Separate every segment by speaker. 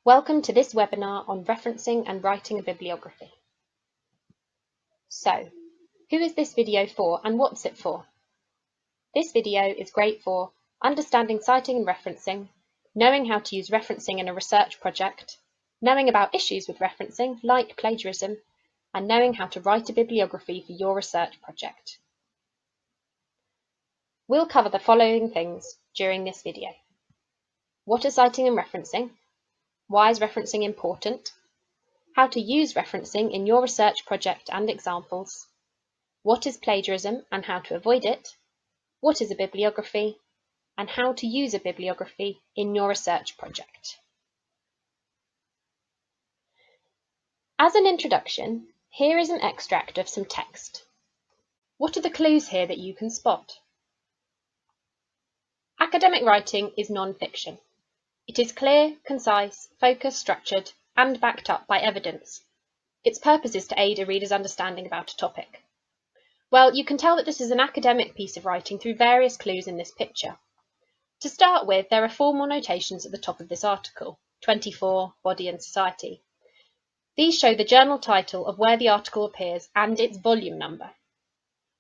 Speaker 1: Welcome to this webinar on referencing and writing a bibliography. So, who is this video for and what's it for? This video is great for understanding citing and referencing, knowing how to use referencing in a research project, knowing about issues with referencing like plagiarism, and knowing how to write a bibliography for your research project. We'll cover the following things during this video. What are citing and referencing? Why is referencing important? How to use referencing in your research project and examples. What is plagiarism and how to avoid it? What is a bibliography? And how to use a bibliography in your research project. As an introduction, here is an extract of some text. What are the clues here that you can spot? Academic writing is non-fiction. It is clear, concise, focused, structured, and backed up by evidence. Its purpose is to aid a reader's understanding about a topic. Well, you can tell that this is an academic piece of writing through various clues in this picture. To start with, there are formal notations at the top of this article, 24, Body and Society. These show the journal title of where the article appears and its volume number.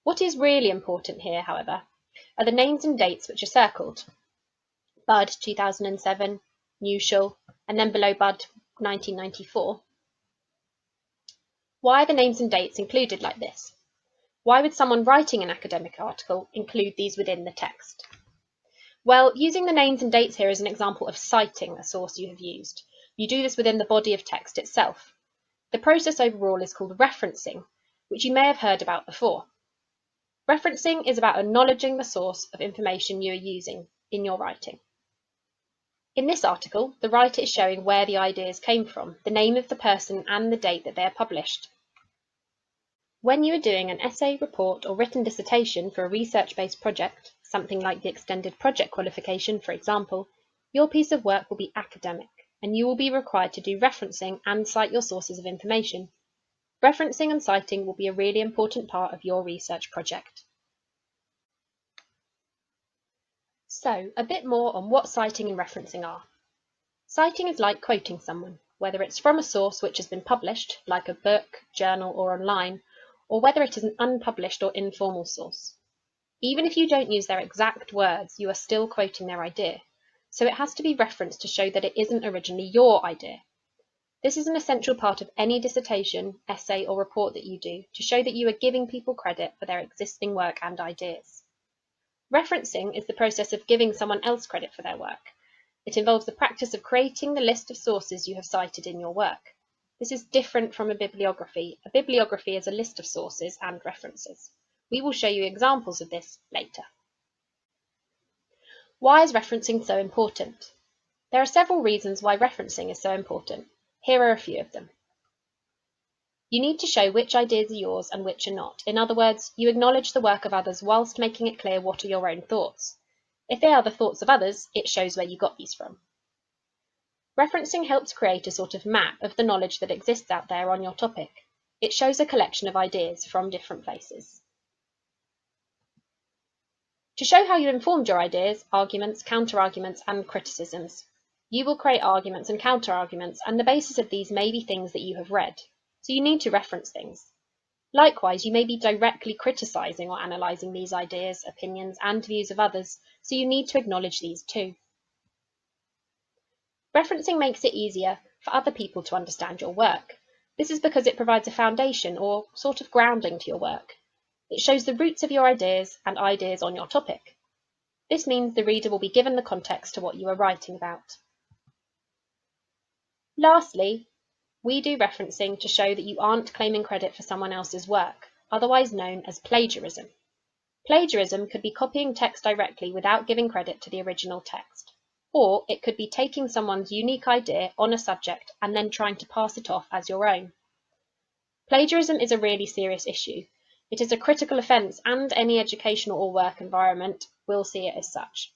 Speaker 1: What is really important here, however, are the names and dates which are circled. Bud 2007, Newshall, and then below Bud 1994. Why are the names and dates included like this? Why would someone writing an academic article include these within the text? Well, using the names and dates here is an example of citing a source you have used. You do this within the body of text itself. The process overall is called referencing, which you may have heard about before. Referencing is about acknowledging the source of information you are using in your writing. In this article, the writer is showing where the ideas came from, the name of the person and the date that they are published. When you are doing an essay, report, or written dissertation for a research-based project, something like the extended project qualification, for example, your piece of work will be academic, and you will be required to do referencing and cite your sources of information. Referencing and citing will be a really important part of your research project. So, a bit more on what citing and referencing are. Citing is like quoting someone, whether it's from a source which has been published, like a book, journal, or online, or whether it is an unpublished or informal source. Even if you don't use their exact words, you are still quoting their idea, so it has to be referenced to show that it isn't originally your idea. This is an essential part of any dissertation, essay, or report that you do, to show that you are giving people credit for their existing work and ideas. Referencing is the process of giving someone else credit for their work. It involves the practice of creating the list of sources you have cited in your work. This is different from a bibliography. A bibliography is a list of sources and references. We will show you examples of this later. Why is referencing so important? There are several reasons why referencing is so important. Here are a few of them. You need to show which ideas are yours and which are not. In other words, you acknowledge the work of others whilst making it clear what are your own thoughts. If they are the thoughts of others, it shows where you got these from. Referencing helps create a sort of map of the knowledge that exists out there on your topic. It shows a collection of ideas from different places. To show how you informed your ideas, arguments, counter-arguments, and criticisms. You will create arguments and counter-arguments, and the basis of these may be things that you have read. So you need to reference things. Likewise, you may be directly criticising or analysing these ideas, opinions, and views of others, so you need to acknowledge these too. Referencing makes it easier for other people to understand your work. This is because it provides a foundation or sort of grounding to your work. It shows the roots of your ideas and ideas on your topic. This means the reader will be given the context to what you are writing about. Lastly, we do referencing to show that you aren't claiming credit for someone else's work, otherwise known as plagiarism. Plagiarism could be copying text directly without giving credit to the original text, or it could be taking someone's unique idea on a subject and then trying to pass it off as your own. Plagiarism is a really serious issue. It is a critical offence, and any educational or work environment will see it as such.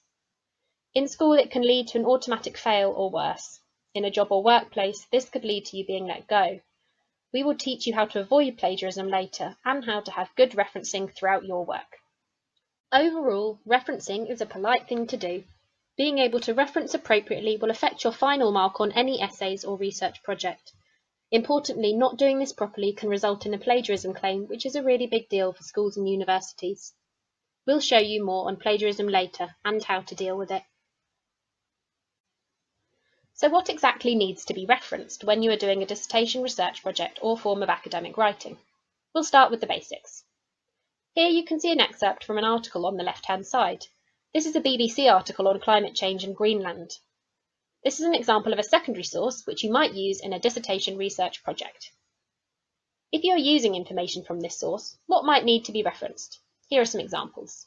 Speaker 1: In school, it can lead to an automatic fail or worse. In a job or workplace, this could lead to you being let go. We will teach you how to avoid plagiarism later and how to have good referencing throughout your work. Overall, referencing is a polite thing to do. Being able to reference appropriately will affect your final mark on any essays or research project. Importantly, not doing this properly can result in a plagiarism claim, which is a really big deal for schools and universities. We'll show you more on plagiarism later and how to deal with it. So what exactly needs to be referenced when you are doing a dissertation research project or form of academic writing? We'll start with the basics. Here you can see an excerpt from an article on the left-hand side. This is a BBC article on climate change in Greenland. This is an example of a secondary source which you might use in a dissertation research project. If you are using information from this source, what might need to be referenced? Here are some examples.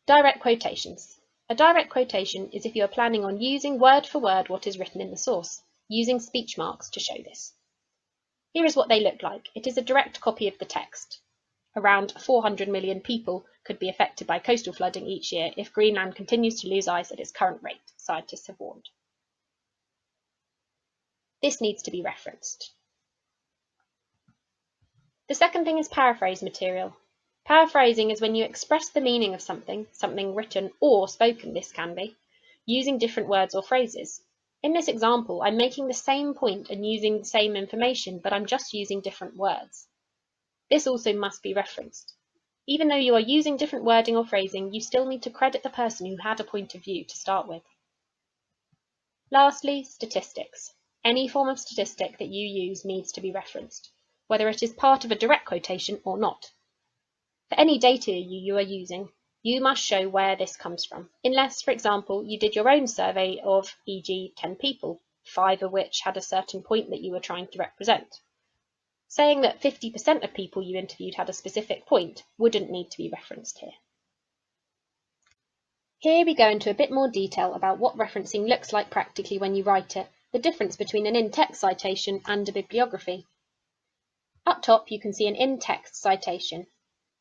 Speaker 1: Direct quotations. A direct quotation is if you are planning on using word for word what is written in the source, using speech marks to show this. Here is what they look like. It is a direct copy of the text. Around 400 million people could be affected by coastal flooding each year if Greenland continues to lose ice at its current rate, scientists have warned. This needs to be referenced. The second thing is paraphrase material. Paraphrasing is when you express the meaning of something written or spoken, this can be, using different words or phrases. In this example, I'm making the same point and using the same information, but I'm just using different words. This also must be referenced. Even though you are using different wording or phrasing, you still need to credit the person who had a point of view to start with. Lastly, statistics. Any form of statistic that you use needs to be referenced, whether it is part of a direct quotation or not. For any data you are using, you must show where this comes from, unless, for example, you did your own survey of, e.g., 10 people, 5 of which had a certain point that you were trying to represent. Saying that 50% of people you interviewed had a specific point wouldn't need to be referenced here. Here we go into a bit more detail about what referencing looks like practically when you write it, the difference between an in-text citation and a bibliography. Up top you can see an in-text citation.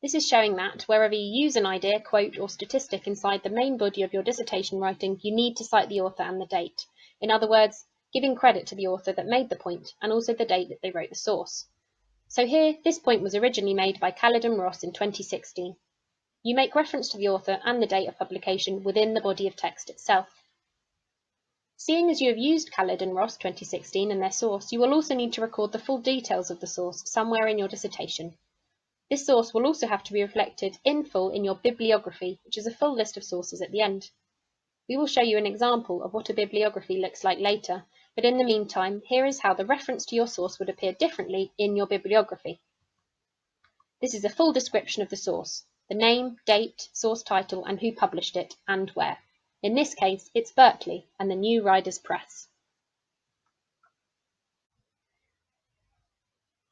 Speaker 1: This is showing that wherever you use an idea, quote, or statistic inside the main body of your dissertation writing, you need to cite the author and the date. In other words, giving credit to the author that made the point and also the date that they wrote the source. So here, this point was originally made by Khaled and Ross in 2016. You make reference to the author and the date of publication within the body of text itself. Seeing as you have used Khaled and Ross 2016 and their source, you will also need to record the full details of the source somewhere in your dissertation. This source will also have to be reflected in full in your bibliography, which is a full list of sources at the end. We will show you an example of what a bibliography looks like later, but in the meantime, here is how the reference to your source would appear differently in your bibliography. This is a full description of the source, the name, date, source title, and who published it, and where. In this case, it's Berkeley and the New Riders Press.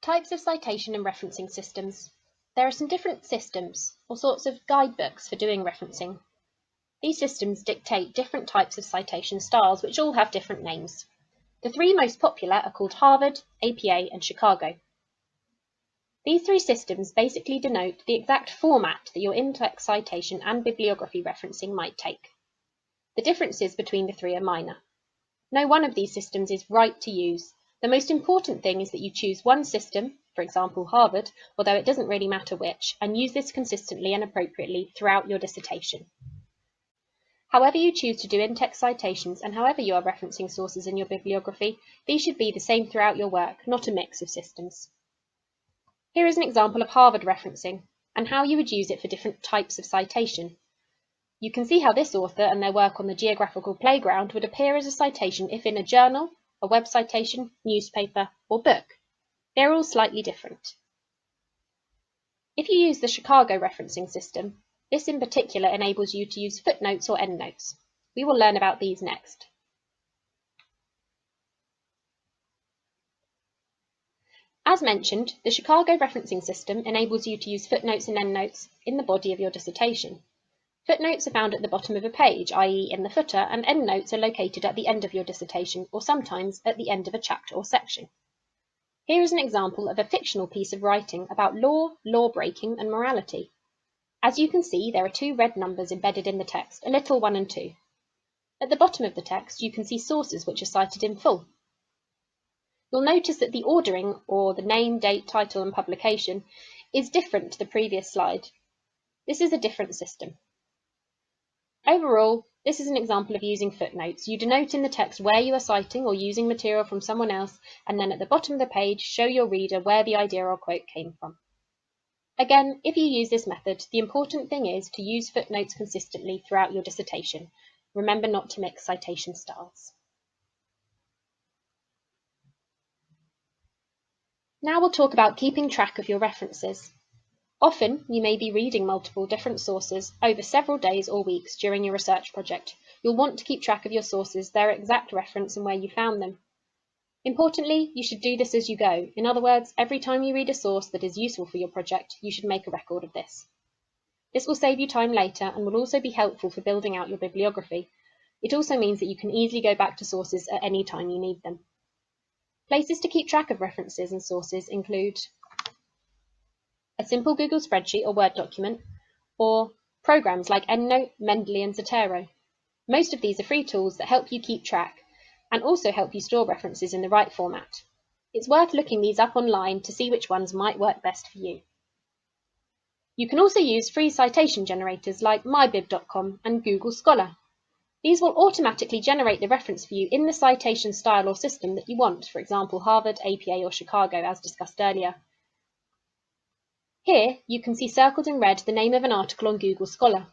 Speaker 1: Types of citation and referencing systems. There are some different systems, or sorts of guidebooks for doing referencing. These systems dictate different types of citation styles, which all have different names. The three most popular are called Harvard, APA, and Chicago. These three systems basically denote the exact format that your in-text citation and bibliography referencing might take. The differences between the three are minor. No one of these systems is right to use. The most important thing is that you choose one system, for example Harvard, although it doesn't really matter which, and use this consistently and appropriately throughout your dissertation. However you choose to do in-text citations and however you are referencing sources in your bibliography, these should be the same throughout your work, not a mix of systems. Here is an example of Harvard referencing, and how you would use it for different types of citation. You can see how this author and their work on the geographical playground would appear as a citation if in a journal, a web citation, newspaper, or book. They're all slightly different. If you use the Chicago referencing system, this in particular enables you to use footnotes or endnotes. We will learn about these next. As mentioned, the Chicago referencing system enables you to use footnotes and endnotes in the body of your dissertation. Footnotes are found at the bottom of a page, i.e. in the footer, and endnotes are located at the end of your dissertation, or sometimes at the end of a chapter or section. Here is an example of a fictional piece of writing about law, law-breaking, and morality. As you can see, there are two red numbers embedded in the text, a little 1 and 2. At the bottom of the text, you can see sources which are cited in full. You'll notice that the ordering, or the name, date, title, and publication, is different to the previous slide. This is a different system. Overall, this is an example of using footnotes. You denote in the text where you are citing or using material from someone else, and then at the bottom of the page, show your reader where the idea or quote came from. Again, if you use this method, the important thing is to use footnotes consistently throughout your dissertation. Remember not to mix citation styles. Now we'll talk about keeping track of your references. Often, you may be reading multiple different sources over several days or weeks during your research project. You'll want to keep track of your sources, their exact reference and where you found them. Importantly, you should do this as you go. In other words, every time you read a source that is useful for your project, you should make a record of this. This will save you time later and will also be helpful for building out your bibliography. It also means that you can easily go back to sources at any time you need them. Places to keep track of references and sources include a simple Google spreadsheet or Word document, or programs like EndNote, Mendeley and Zotero. Most of these are free tools that help you keep track and also help you store references in the right format. It's worth looking these up online to see which ones might work best for you. You can also use free citation generators like mybib.com and Google Scholar. These will automatically generate the reference for you in the citation style or system that you want, for example, Harvard, APA or Chicago, as discussed earlier. Here, you can see circled in red the name of an article on Google Scholar.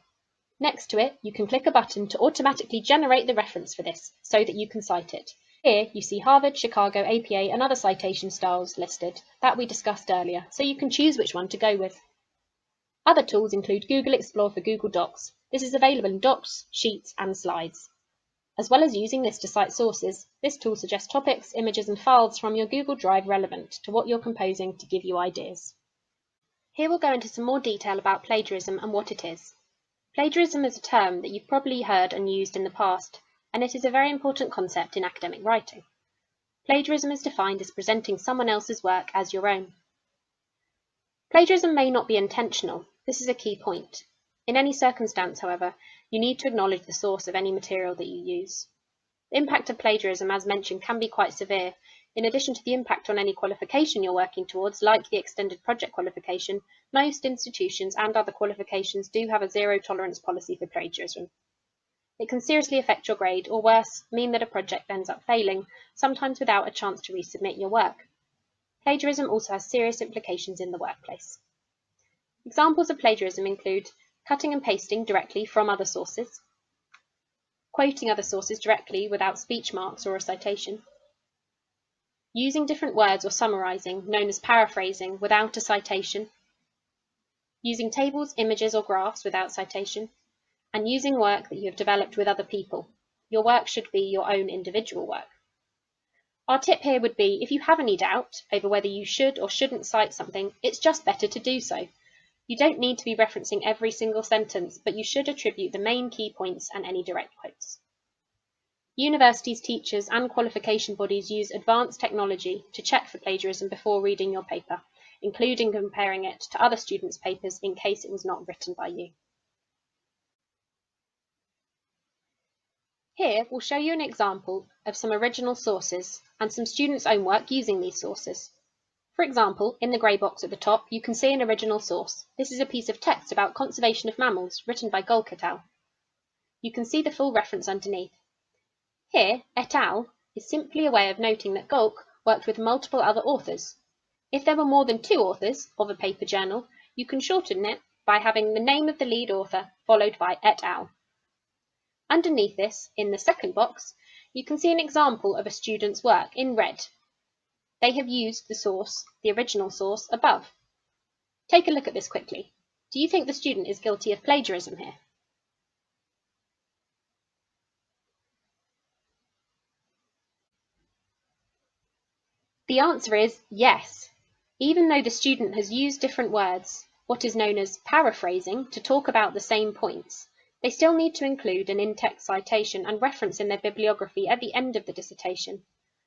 Speaker 1: Next to it, you can click a button to automatically generate the reference for this, so that you can cite it. Here, you see Harvard, Chicago, APA and other citation styles listed that we discussed earlier, so you can choose which one to go with. Other tools include Google Explore for Google Docs. This is available in Docs, Sheets and Slides. As well as using this to cite sources, this tool suggests topics, images and files from your Google Drive relevant to what you're composing to give you ideas. Here we'll go into some more detail about plagiarism and what it is. Plagiarism is a term that you've probably heard and used in the past, and it is a very important concept in academic writing. Plagiarism is defined as presenting someone else's work as your own. Plagiarism may not be intentional. This is a key point. In any circumstance, however, you need to acknowledge the source of any material that you use. The impact of plagiarism, as mentioned, can be quite severe. In addition to the impact on any qualification you're working towards, like the extended project qualification, most institutions and other qualifications do have a zero-tolerance policy for plagiarism. It can seriously affect your grade, or worse, mean that a project ends up failing, sometimes without a chance to resubmit your work. Plagiarism also has serious implications in the workplace. Examples of plagiarism include cutting and pasting directly from other sources, quoting other sources directly without speech marks or a citation, using different words or summarizing, known as paraphrasing, without a citation, using tables, images or graphs without citation, and using work that you have developed with other people. Your work should be your own individual work. Our tip here would be, if you have any doubt over whether you should or shouldn't cite something, it's just better to do so. You don't need to be referencing every single sentence, but you should attribute the main key points and any direct quotes. Universities, teachers and qualification bodies use advanced technology to check for plagiarism before reading your paper, including comparing it to other students' papers in case it was not written by you. Here we'll show you an example of some original sources and some students' own work using these sources. For example, in the grey box at the top, you can see an original source. This is a piece of text about conservation of mammals written by Golk et al. You can see the full reference underneath. Here, et al. Is simply a way of noting that Golk worked with multiple other authors. If there were more than 2 authors of a paper journal, you can shorten it by having the name of the lead author followed by et al. Underneath this, in the second box, you can see an example of a student's work in red. They have used the source, the original source, above. Take a look at this quickly. Do you think the student is guilty of plagiarism here? The answer is yes. Even though the student has used different words, what is known as paraphrasing, to talk about the same points, they still need to include an in-text citation and reference in their bibliography at the end of the dissertation.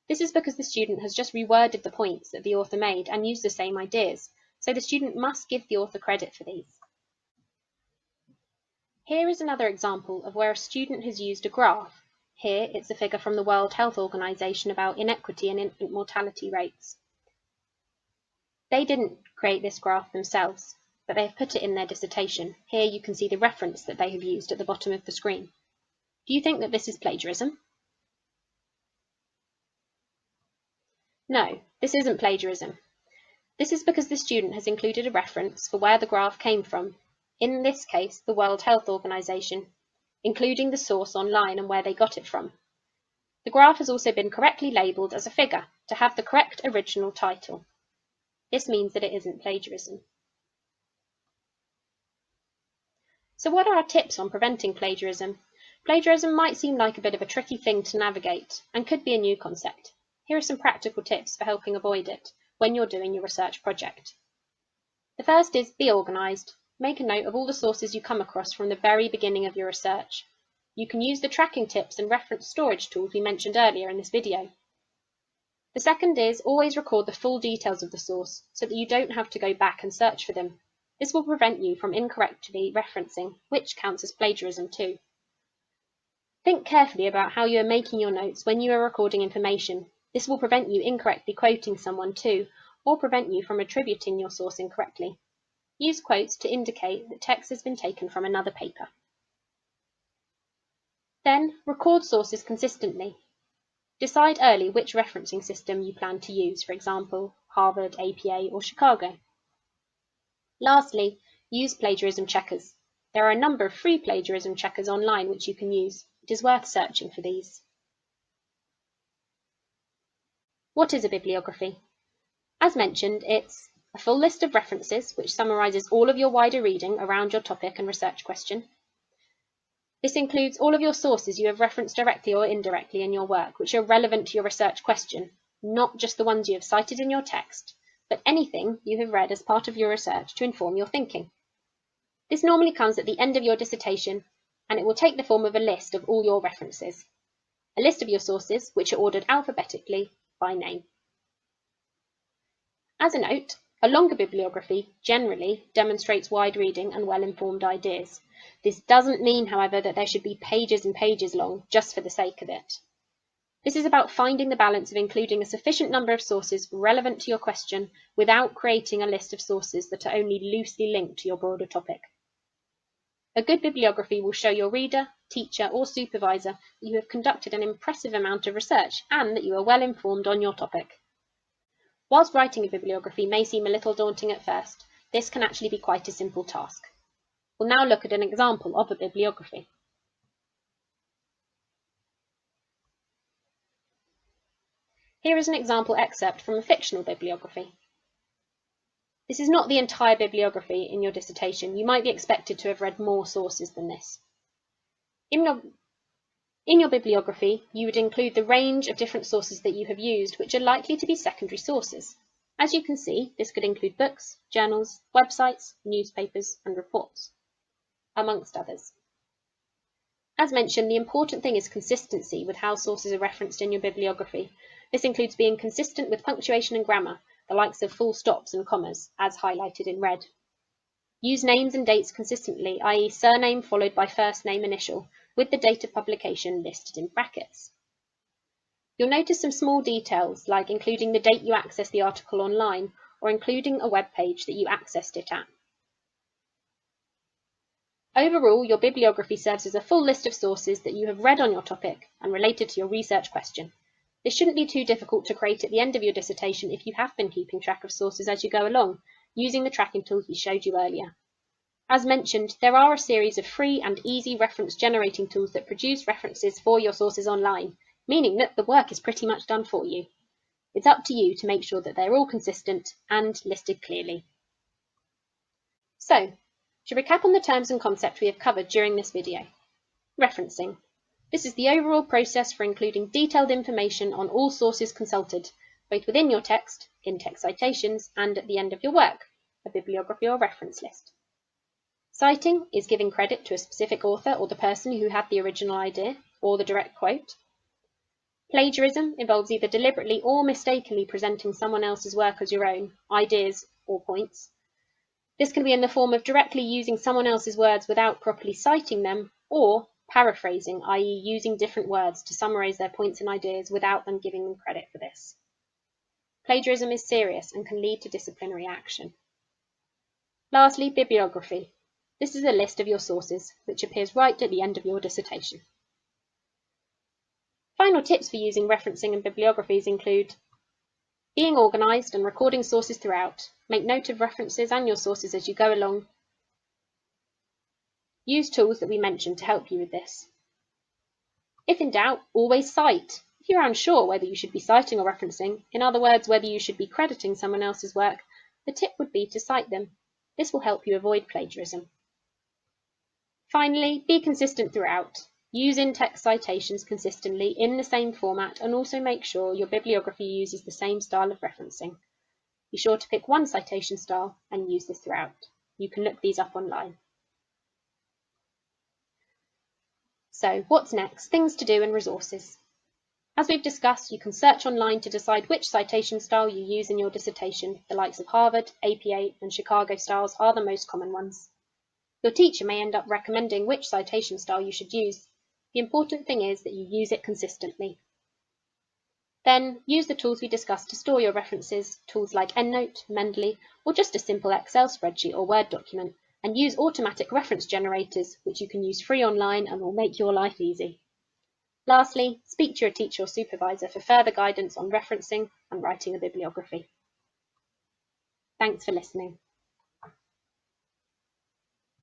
Speaker 1: This is because the student has just reworded the points that the author made and used the same ideas, so the student must give the author credit for these. Here is another example of where a student has used a graph. Here it's a figure from the World Health Organization about inequity in infant mortality rates. They didn't create this graph themselves. but they have put it in their dissertation. Here you can see the reference that they have used at the bottom of the screen. Do you think that this is plagiarism? No, this isn't plagiarism. This is because the student has included a reference for where the graph came from, in this case the World Health Organization, including the source online and where they got it from. The graph has also been correctly labelled as a figure to have the correct original title. This means that it isn't plagiarism. So what are our tips on preventing plagiarism? Plagiarism might seem like a bit of a tricky thing to navigate and could be a new concept. Here are some practical tips for helping avoid it when you're doing your research project. The first is be organised. Make a note of all the sources you come across from the very beginning of your research. You can use the tracking tips and reference storage tools we mentioned earlier in this video. The second is always record the full details of the source so that you don't have to go back and search for them. This will prevent you from incorrectly referencing, which counts as plagiarism too. Think carefully about how you are making your notes when you are recording information. This will prevent you incorrectly quoting someone too, or prevent you from attributing your source incorrectly. Use quotes to indicate that text has been taken from another paper. Then, record sources consistently. Decide early which referencing system you plan to use, for example, Harvard, APA, or Chicago. Lastly, use plagiarism checkers. There are a number of free plagiarism checkers online which you can use. It is worth searching for these. What is a bibliography? As mentioned, it's a full list of references which summarises all of your wider reading around your topic and research question. This includes all of your sources you have referenced directly or indirectly in your work, which are relevant to your research question, not just the ones you have cited in your text, but anything you have read as part of your research to inform your thinking. This normally comes at the end of your dissertation, and it will take the form of a list of all your references. A list of your sources, which are ordered alphabetically by name. As a note, a longer bibliography generally demonstrates wide reading and well-informed ideas. This doesn't mean, however, that there should be pages and pages long just for the sake of it. This is about finding the balance of including a sufficient number of sources relevant to your question without creating a list of sources that are only loosely linked to your broader topic. A good bibliography will show your reader, teacher, or supervisor that you have conducted an impressive amount of research and that you are well informed on your topic. Whilst writing a bibliography may seem a little daunting at first, this can actually be quite a simple task. We'll now look at an example of a bibliography. Here is an example excerpt from a fictional bibliography. This is not the entire bibliography in your dissertation. You might be expected to have read more sources than this. In your bibliography, you would include the range of different sources that you have used, which are likely to be secondary sources. As you can see, this could include books, journals, websites, newspapers, and reports, amongst others. As mentioned, the important thing is consistency with how sources are referenced in your bibliography. This includes being consistent with punctuation and grammar, the likes of full stops and commas, as highlighted in red. Use names and dates consistently, i.e. surname followed by first name initial, with the date of publication listed in brackets. You'll notice some small details, like including the date you accessed the article online, or including a web page that you accessed it at. Overall, your bibliography serves as a full list of sources that you have read on your topic and related to your research question. This shouldn't be too difficult to create at the end of your dissertation if you have been keeping track of sources as you go along, using the tracking tools we showed you earlier. As mentioned, there are a series of free and easy reference generating tools that produce references for your sources online, meaning that the work is pretty much done for you. It's up to you to make sure that they're all consistent and listed clearly. So, to recap on the terms and concepts we have covered during this video. Referencing. This is the overall process for including detailed information on all sources consulted, both within your text, in text citations, and at the end of your work, a bibliography or reference list. Citing is giving credit to a specific author or the person who had the original idea, or the direct quote. Plagiarism involves either deliberately or mistakenly presenting someone else's work as your own, ideas, or points. This can be in the form of directly using someone else's words without properly citing them, or paraphrasing, i.e. using different words to summarise their points and ideas without them giving them credit for this. Plagiarism is serious and can lead to disciplinary action. Lastly, bibliography. This is a list of your sources, which appears right at the end of your dissertation. Final tips for using referencing and bibliographies include being organised and recording sources throughout. Make note of references and your sources as you go along. Use tools that we mentioned to help you with this. If in doubt, always cite. If you're unsure whether you should be citing or referencing, in other words, whether you should be crediting someone else's work, the tip would be to cite them. This will help you avoid plagiarism. Finally, be consistent throughout. Use in-text citations consistently in the same format and also make sure your bibliography uses the same style of referencing. Be sure to pick one citation style and use this throughout. You can look these up online. So, what's next? Things to do and resources. As we've discussed, you can search online to decide which citation style you use in your dissertation. The likes of Harvard, APA, and Chicago styles are the most common ones. Your teacher may end up recommending which citation style you should use. The important thing is that you use it consistently. Then, use the tools we discussed to store your references, tools like EndNote, Mendeley, or just a simple Excel spreadsheet or Word document, and use automatic reference generators, which you can use free online and will make your life easy. Lastly, speak to your teacher or supervisor for further guidance on referencing and writing a bibliography. Thanks for listening.